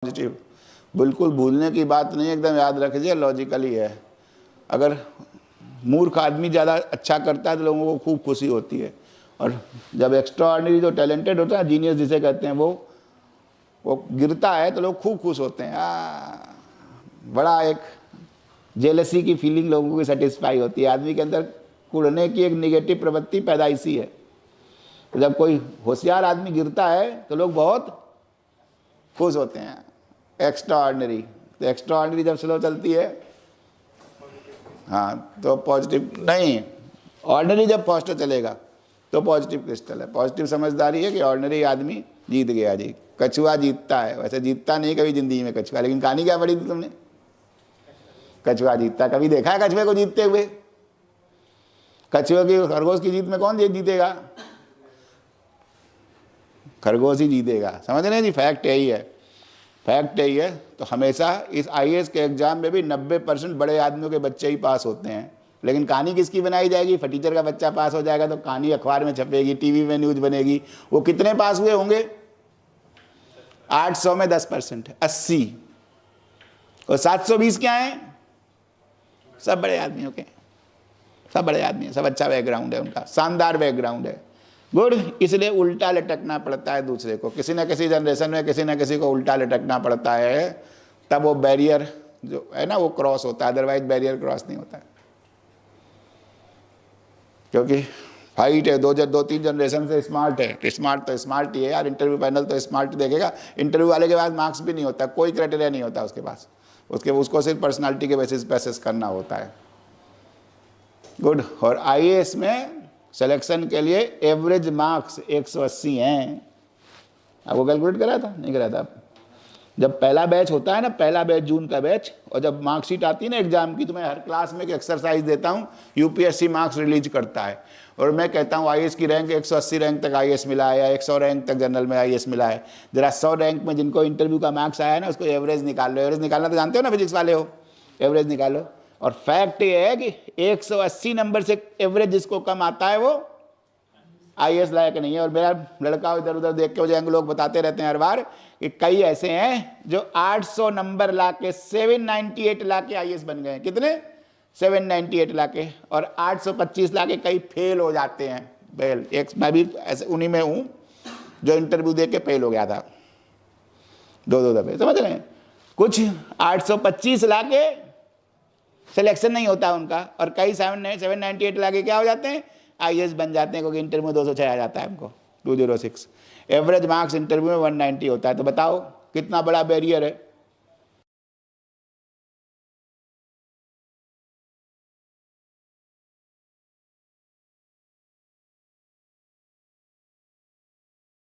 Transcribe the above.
Positive बिल्कुल भूलने की बात नहीं, एकदम याद रखिए, लॉजिकली है। अगर मूर्ख आदमी ज़्यादा अच्छा करता है तो लोगों को खूब खुशी होती है, और जब एक्स्ट्रा ऑर्डिनरी जो टैलेंटेड होता है, जीनियस जिसे कहते हैं, वो गिरता है तो लोग खूब खुश होते हैं। बड़ा एक जेलसी की फीलिंग लोगों की सेटिस्फाई होती है। आदमी के अंदर कुड़ने की एक निगेटिव प्रवृत्ति पैदाइशी है। तो जब कोई होशियार आदमी गिरता है तो लोग बहुत खुश होते हैं। एक्स्ट्रा ऑर्डिनरी, तो एक्स्ट्रा ऑर्डिनरी जब स्लो चलती है, हाँ, तो पॉजिटिव नहीं, ऑर्डिनरी जब पॉजिटिव चलेगा तो पॉजिटिव क्रिस्टल है। पॉजिटिव समझदारी है कि ऑर्डिनरी आदमी जीत गया जी। कछुआ जीतता है, वैसे जीतता नहीं कभी जिंदगी में कछुआ, लेकिन कहानी क्या पढ़ी थी तुमने? कछुआ जीतता। कभी देखा है कछुए को जीतते हुए? कछुए की खरगोश की जीत में कौन जीतेगा? खरगोश ही जीतेगा। समझ रहे हैं जी? फैक्ट यही है, फैक्ट यही है। तो हमेशा इस आईएएस के एग्जाम में भी 90% बड़े आदमियों के बच्चे ही पास होते हैं। लेकिन कहानी किसकी बनाई जाएगी? फटीचर का बच्चा पास हो जाएगा तो कहानी अखबार में छपेगी, टीवी में न्यूज बनेगी। वो कितने पास हुए होंगे? 800 में 10%, 80। और 720 क्या है? सब बड़े आदमियों के, सब बड़े आदमी हैं, सब अच्छा बैकग्राउंड है उनका, शानदार बैकग्राउंड है। गुड। इसलिए उल्टा लटकना पड़ता है दूसरे को। किसी न किसी जनरेशन में किसी न किसी को उल्टा लटकना पड़ता है, तब वो बैरियर जो है ना वो क्रॉस होता है, अदरवाइज बैरियर क्रॉस नहीं होता है। क्योंकि फाइट है, दो तीन जनरेशन से स्मार्ट है। स्मार्ट तो स्मार्ट ही है यार, इंटरव्यू पैनल तो स्मार्ट देखेगा। इंटरव्यू वाले के पास मार्क्स भी नहीं होता, कोई क्राइटेरिया नहीं होता उसके पास, उसको सिर्फ पर्सनालिटी के बेसिस पे असेस करना होता है। गुड। और आईएएस में सिलेक्शन के लिए एवरेज मार्क्स 180 हैं। आपको कैलकुलेट करा था? नहीं करा था? जब पहला बैच होता है ना, पहला बैच जून का बैच, और जब मार्कशीट आती है ना एग्जाम की, तो मैं हर क्लास में एक एक्सरसाइज देता हूँ। यूपीएससी मार्क्स रिलीज करता है और मैं कहता हूँ आईएएस की रैंक 180 रैंक तक आईएएस मिला है या 100 रैंक तक जनरल में आईएएस मिला है। जरा 100 रैंक में जिनको इंटरव्यू का मार्क्स आया है ना, उसको एवरेज निकाल लो। एवरेज निकालना तो जानते हो ना, फिजिक्स वाले हो, एवरेज निकालो। और फैक्ट ये है कि 180 नंबर से एवरेज जिसको कम आता है वो आईएएस लायक नहीं है। और मेरा लड़का इधर उधर देख के मुझे लोग बताते रहते हैं हर बार कि कई ऐसे हैं जो 800 नंबर लाके 798 लाके आईएएस बन गए। कितने? 798 लाके। और 825 लाके कई फेल हो जाते हैं। फेल, एक मैं भी ऐसे उन्हीं में हूं जो इंटरव्यू दे के फेल हो गया था 2 दफे। समझ रहे हैं? कुछ 825 लाके सिलेक्शन नहीं होता उनका, और कई 798 लाके क्या हो जाते हैं? आईएएस बन जाते हैं, क्योंकि इंटरव्यू में 206 आ जाता है हमको, 206। एवरेज मार्क्स इंटरव्यू में 190 होता है। तो बताओ कितना बड़ा बैरियर है।